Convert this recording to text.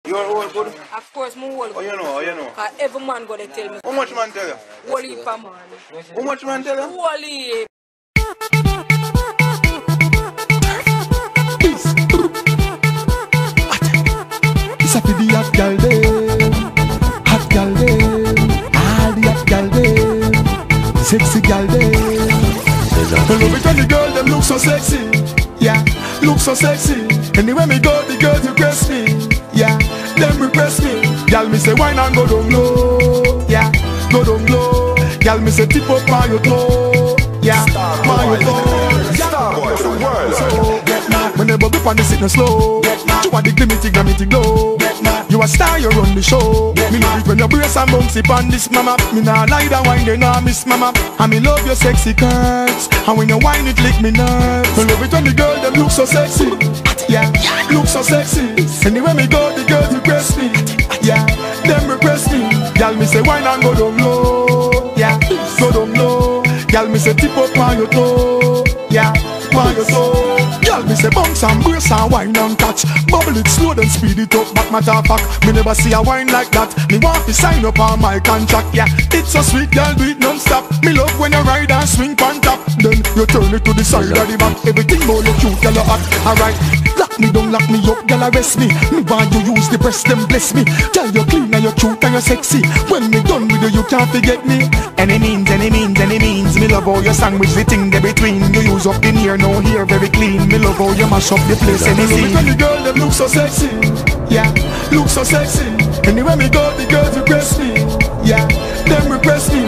You're all good? Of course, I'm all good. Oh, you know. Because every man gonna tell me. How much man tell you? Whole heap of man. How much man tell you? Whole heap. It's a for the hot gal dem, hot gal dem, all the hot gal dem, sexy gal dem. I love it when the girl them look so sexy, yeah, look so sexy. Anywhere me go, the girls request me, yeah, them request me. Gal me say wine and go down low, yeah, go down low. Gal me say tip up on your toe, yeah, on your toe. Starboy the world. So get mad when they bubble up on the sitting slow. You want the glimity glow. You a star, you run the show. Me love it when you brace and bounce it on this mama. Me nah lie that wine, they nah miss mama. And me love your sexy curves. And when you whine it lick me nerves. Me love it when the girl them look so sexy. Yeah, look so sexy. Anywhere me go, the girls request me. Yeah, them request me. Y'all me say wine and go down low. Yeah, go down low. Y'all me say tip up on your toe. Yeah, on your toe. Y'all me say bounce and brace and wine and catch. Bubble it slow then speed it up. Back matter of fact, me never see a wine like that. Me want to sign up on my contract. Yeah, it's so sweet, girl, do it non-stop. Me love when you ride and swing on top. Then you turn it to the side of the back. Everything more you cute, girl, you hot. Alright, lock me down, lock me up, girl, arrest me. Me want you use the breast, them bless me. Girl, you clean and you cute and you sexy. When me done with you, you can't forget me. Any means, me love how you sandwich the thing there between. You use up in here, no here, very clean. Me love how you mash up the place, any scene. When the girl, them look so sexy. Yeah, look so sexy. Anywhere me go, the girls request me. Yeah, them request me.